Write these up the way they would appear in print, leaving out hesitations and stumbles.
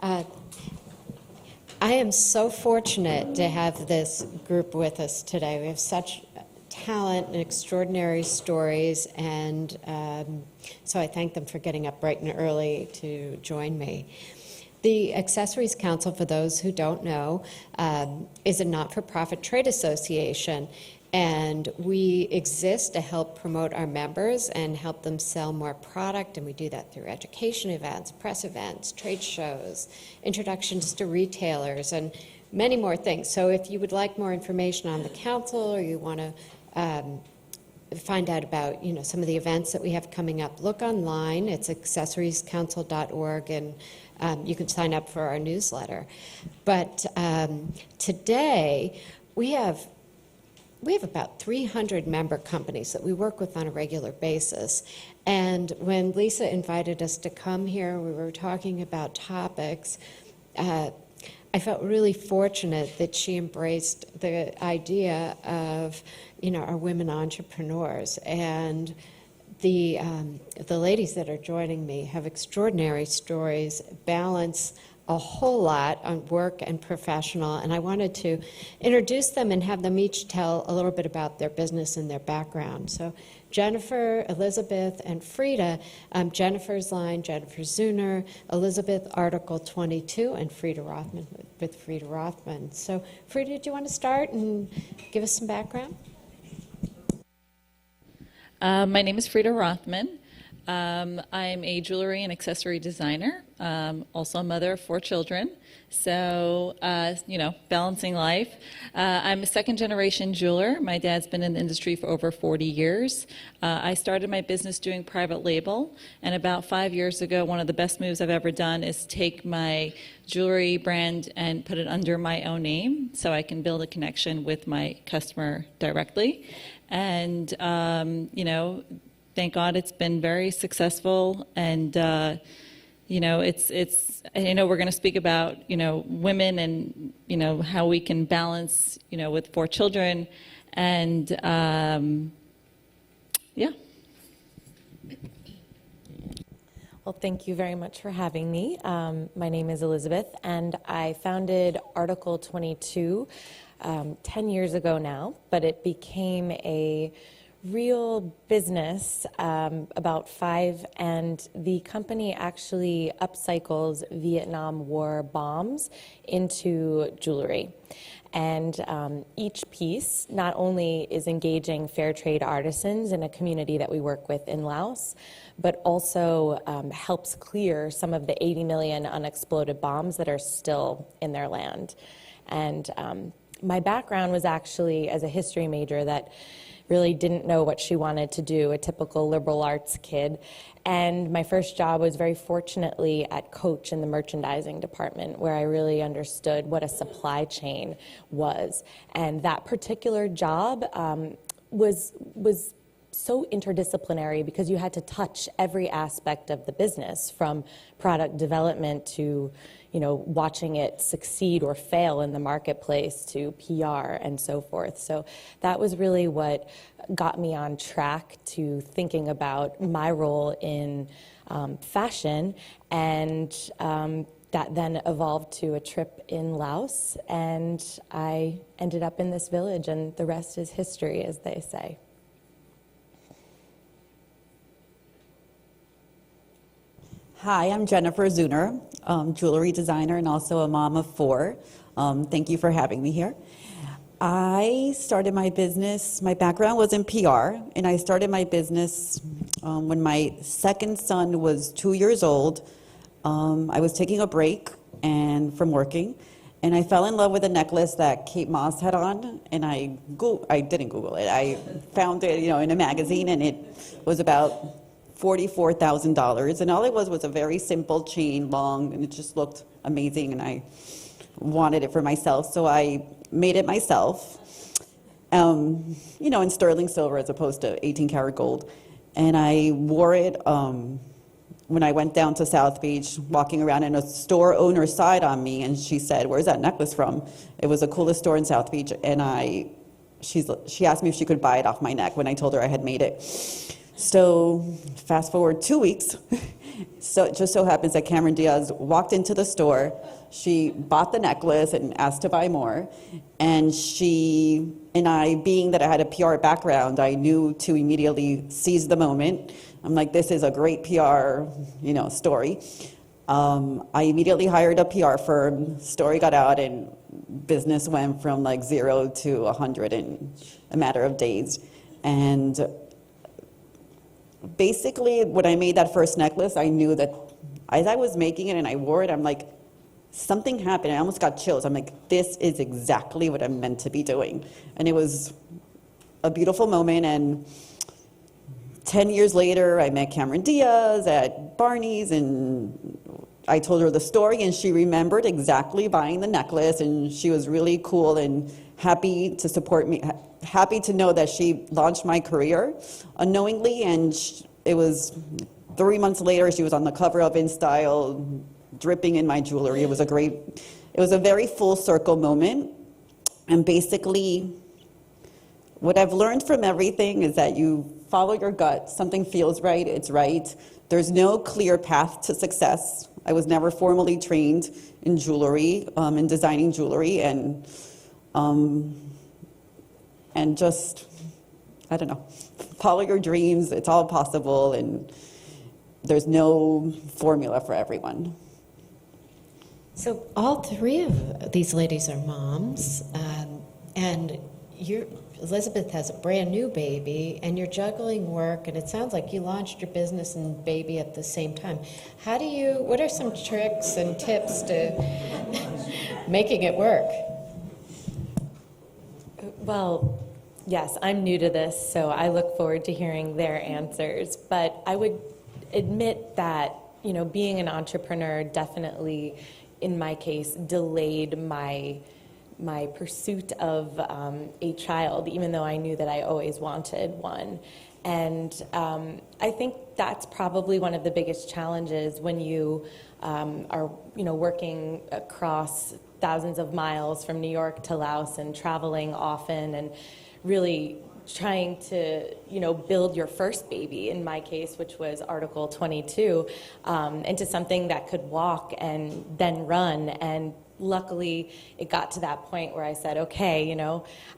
Uh, I am so fortunate to have this group with us today. We have such talent and extraordinary stories, and so I thank them for getting up bright and early to join me. The Accessories Council, for those who don't know, is a not-for-profit trade association, and we exist to help promote our members and help them sell more product, and we do that through education events, press events, trade shows, introductions to retailers, and many more things. So if you would like more information on the council, or you want to find out about some of the events that we have coming up, look online. It's accessoriescouncil.org, and you can sign up for our newsletter. But today we have about 300 member companies that we work with on a regular basis. And when Lisa invited us to come here, we were talking about topics. I felt really fortunate that she embraced the idea of, our women entrepreneurs. And the ladies that are joining me have extraordinary stories, balance a whole lot on work and professional, and I wanted to introduce them and have them each tell a little bit about their business and their background. So Jennifer, Elizabeth, and Frida. Jennifer's line, Jennifer Zuner, Elizabeth, Article 22, and Frida Rothman with Frida Rothman. So Frida, do you want to start and give us some background? My name is Frida Rothman. I'm a jewelry and accessory designer, also a mother of 4 children, so, balancing life. I'm a second-generation jeweler. My dad's been in the industry for over 40 years. I started my business doing private label, and about 5 years ago, one of the best moves I've ever done is take my jewelry brand and put it under my own name so I can build a connection with my customer directly. And, thank God it's been very successful, and it's we're going to speak about women and how we can balance with 4 children, and yeah. Well, thank you very much for having me. My name is Elizabeth, and I founded Article 22 10 years ago now, but it became a real business about 5, and the company actually upcycles Vietnam War bombs into jewelry. And each piece not only is engaging fair trade artisans in a community that we work with in Laos, but also helps clear some of the 80 million unexploded bombs that are still in their land. And my background was actually as a history major that really didn't know what she wanted to do, a typical liberal arts kid. And my first job was very fortunately at Coach in the merchandising department, where I really understood what a supply chain was. And that particular job was so interdisciplinary because you had to touch every aspect of the business, from product development to watching it succeed or fail in the marketplace, to PR and so forth. So that was really what got me on track to thinking about my role in fashion, and that then evolved to a trip in Laos, and I ended up in this village, and the rest is history, as they say. Hi, I'm Jennifer Zuner, jewelry designer and also a mom of 4. Thank you for having me here. I started my business, my background was in PR, and I started my business when my second son was 2 years old. I was taking a break from working, and I fell in love with a necklace that Kate Moss had on, and I didn't Google it. I found it, in a magazine, and it was about $44,000, and all it was a very simple chain, long, and it just looked amazing, and I wanted it for myself, so I made it myself, in sterling silver as opposed to 18-karat gold, and I wore it when I went down to South Beach, walking around, and a store owner sighed on me, and she said, "Where's that necklace from?" It was the coolest store in South Beach, and she asked me if she could buy it off my neck when I told her I had made it. So fast forward 2 weeks, So it just so happens that Cameron Diaz walked into the store. She bought the necklace and asked to buy more. And I, being that I had a PR background, I knew to immediately seize the moment. I'm like, this is a great PR, story. I immediately hired a PR firm. Story got out, and business went from like 0 to 100 in a matter of days. And basically, when I made that first necklace, I knew that as I was making it and I wore it, I'm like, something happened. I almost got chills. I'm like, this is exactly what I'm meant to be doing. And it was a beautiful moment. And 10 years later, I met Cameron Diaz at Barney's, and I told her the story, and she remembered exactly buying the necklace, and she was really cool and happy to support me, happy to know that she launched my career unknowingly. And it was 3 months later, she was on the cover of InStyle, dripping in my jewelry. It was a very full circle moment. And basically, what I've learned from everything is that you follow your gut. Something feels right, it's right. There's no clear path to success. I was never formally trained in jewelry, in designing jewelry, and just, I don't know, follow your dreams. It's all possible, and there's no formula for everyone. So all three of these ladies are moms, and Elizabeth has a brand new baby, and you're juggling work, and it sounds like you launched your business and baby at the same time. What are some tricks and tips to making it work? Well, yes, I'm new to this, so I look forward to hearing their answers. But I would admit that, being an entrepreneur definitely, in my case, delayed my pursuit of a child, even though I knew that I always wanted one. And I think that's probably one of the biggest challenges when you are, working across thousands of miles from New York to Laos and traveling often and really trying to, build your first baby, in my case, which was Article 22, into something that could walk and then run. And luckily, it got to that point where I said, okay,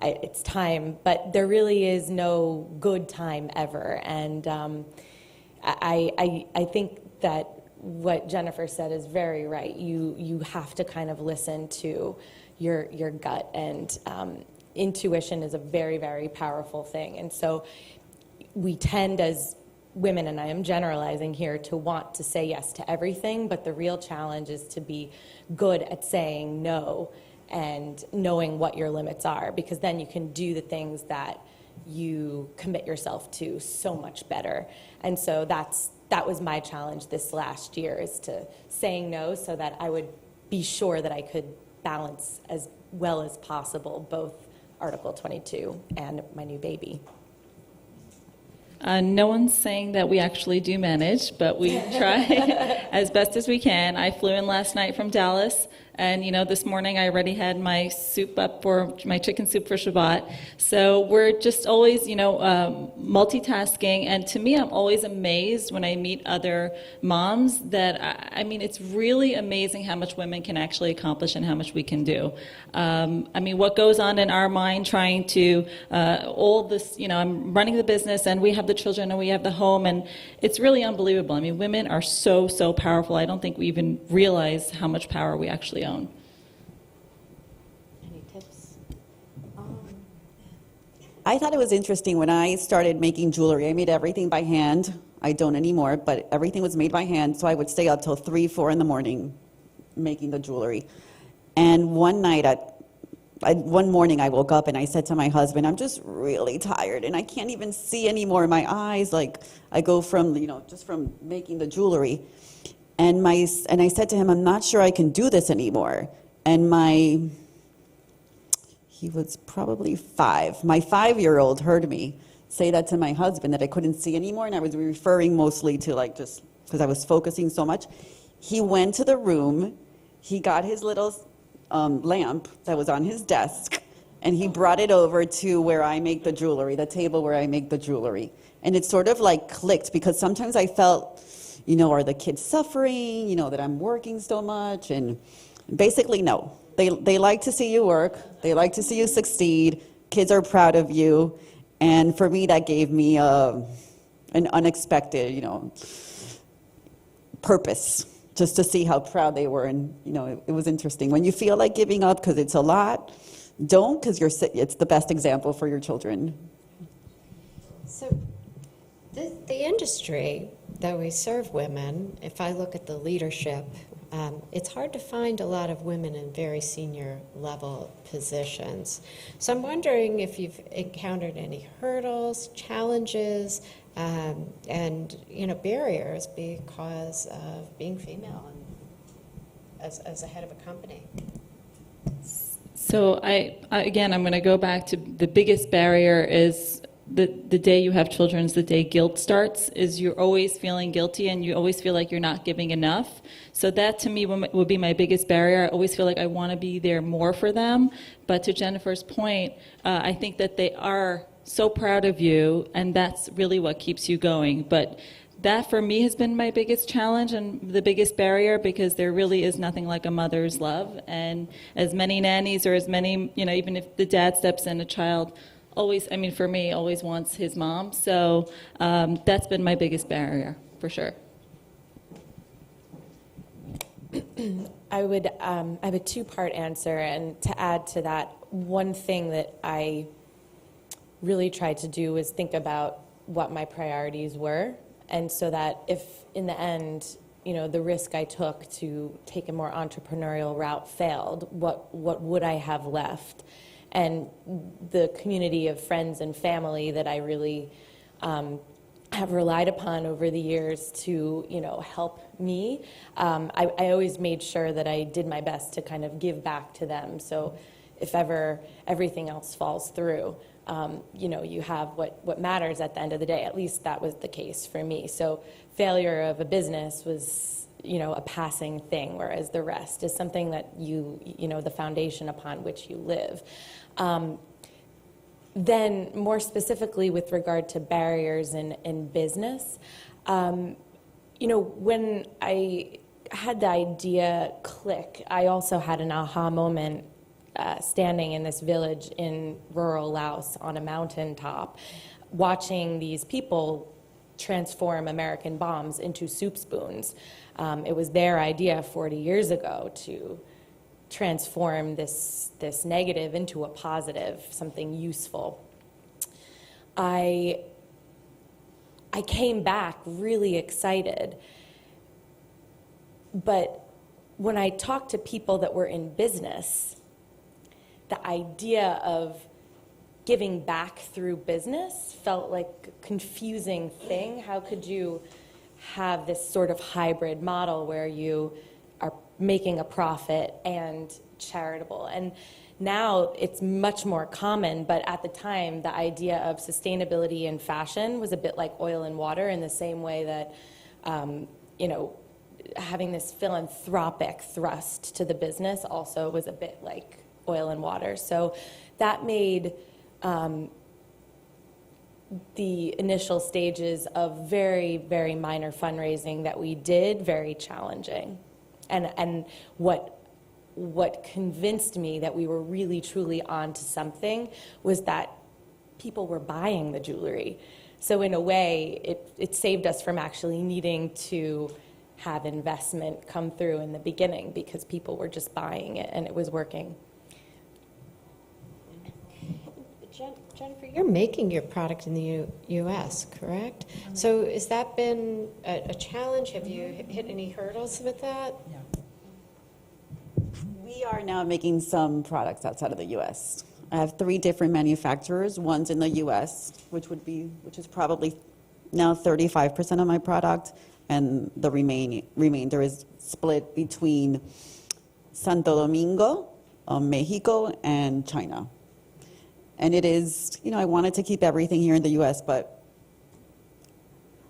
it's time. But there really is no good time ever. And I think that what Jennifer said is very right. You have to kind of listen to your gut, and intuition is a very, very powerful thing. And so we tend as women, and I am generalizing here, to want to say yes to everything, but the real challenge is to be good at saying no and knowing what your limits are, because then you can do the things that you commit yourself to so much better. And so that was my challenge this last year, is to saying no so that I would be sure that I could balance as well as possible both Article 22 and my new baby. No one's saying that we actually do manage, but we try as best as we can. I flew in last night from Dallas, and this morning I already had my soup up for my chicken soup for Shabbat. So we're just always, multitasking. And to me, I'm always amazed when I meet other moms that, it's really amazing how much women can actually accomplish and how much we can do. What goes on in our mind trying to, all this, I'm running the business, and we have the children and we have the home, and it's really unbelievable. Women are so, so powerful. I don't think we even realize how much power we actually own. Any tips? I thought it was interesting when I started making jewelry. I made everything by hand. I don't anymore, but everything was made by hand. So I would stay up till 3, 4 in the morning making the jewelry. And one morning I woke up and I said to my husband, I'm just really tired and I can't even see anymore. My eyes, like, I go from, just from making the jewelry. And I said to him, I'm not sure I can do this anymore. And he was probably 5. My 5-year-old heard me say that to my husband, that I couldn't see anymore, and I was referring mostly to just because I was focusing so much. He went to the room, he got his little lamp that was on his desk, and he brought it over to where I make the jewelry, the table where I make the jewelry. And it sort of clicked, because sometimes I felt, are the kids suffering, that I'm working so much? And basically, no. They like to see you work. They like to see you succeed. Kids are proud of you. And for me, that gave me an unexpected, purpose, just to see how proud they were. And, it was interesting. When you feel like giving up because it's a lot, don't, because it's the best example for your children. So the industry that we serve women, if I look at the leadership, it's hard to find a lot of women in very senior level positions. So I'm wondering if you've encountered any hurdles, challenges, and barriers because of being female and as a head of a company. So again, I'm going to go back to the biggest barrier is the day you have children is the day guilt starts, is you're always feeling guilty and you always feel like you're not giving enough. So that to me would be my biggest barrier. I always feel like I want to be there more for them. But to Jennifer's point, I think that they are so proud of you, and that's really what keeps you going. But that for me has been my biggest challenge and the biggest barrier, because there really is nothing like a mother's love. And as many nannies or as many, even if the dad steps in, a child always, for me, always wants his mom. So that's been my biggest barrier, for sure. I have a two-part answer, and to add to that, one thing that I really tried to do was think about what my priorities were, and so that if in the end, the risk I took to take a more entrepreneurial route failed, what would I have left? And the community of friends and family that I really have relied upon over the years to, help me. I always made sure that I did my best to kind of give back to them. So if ever everything else falls through, you have what matters at the end of the day. At least that was the case for me. So failure of a business was, a passing thing, whereas the rest is something that the foundation upon which you live. Then more specifically with regard to barriers in business, when I had the idea click, I also had an aha moment standing in this village in rural Laos on a mountaintop, watching these people transform American bombs into soup spoons. It was their idea 40 years ago to transform this negative into a positive, something useful. I came back really excited, but when I talked to people that were in business, the idea of giving back through business felt like a confusing thing. How could you have this sort of hybrid model where you are making a profit and charitable? And now it's much more common, but at the time, the idea of sustainability in fashion was a bit like oil and water, in the same way that, having this philanthropic thrust to the business also was a bit like oil and water. So that made the initial stages of very, very minor fundraising that we did very challenging. And what convinced me that we were really, truly onto something was that people were buying the jewelry. So in a way, it saved us from actually needing to have investment come through in the beginning, because people were just buying it and it was working. Jennifer, you're making your product in the U.S., correct? So has that been a challenge? Have you hit any hurdles with that? We are now making some products outside of the U.S. I have 3 different manufacturers. One's in the U.S., which is probably now 35% of my product, and the remainder is split between Santo Domingo, Mexico, and China. And it is, I wanted to keep everything here in the U.S., but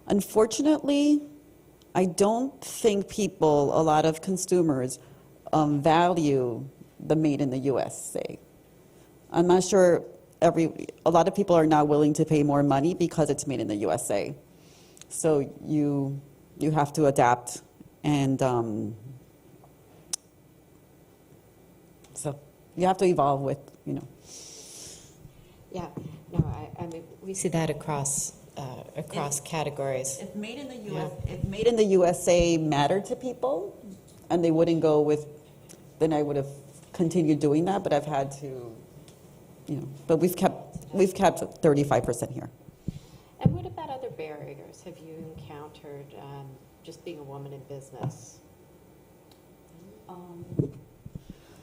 unfortunately, I don't think a lot of consumers, value the made in the USA. I'm not sure a lot of people are not willing to pay more money because it's made in the USA. So you you have to adapt, and so you have to evolve with, you know. Yeah, no, I mean, we see that across categories. If made in the US, if made in the USA mattered to people, and they wouldn't go with, then I would have continued doing that. But I've had to, you know. But we've kept 35% here. And what about other barriers have you encountered, just being a woman in business?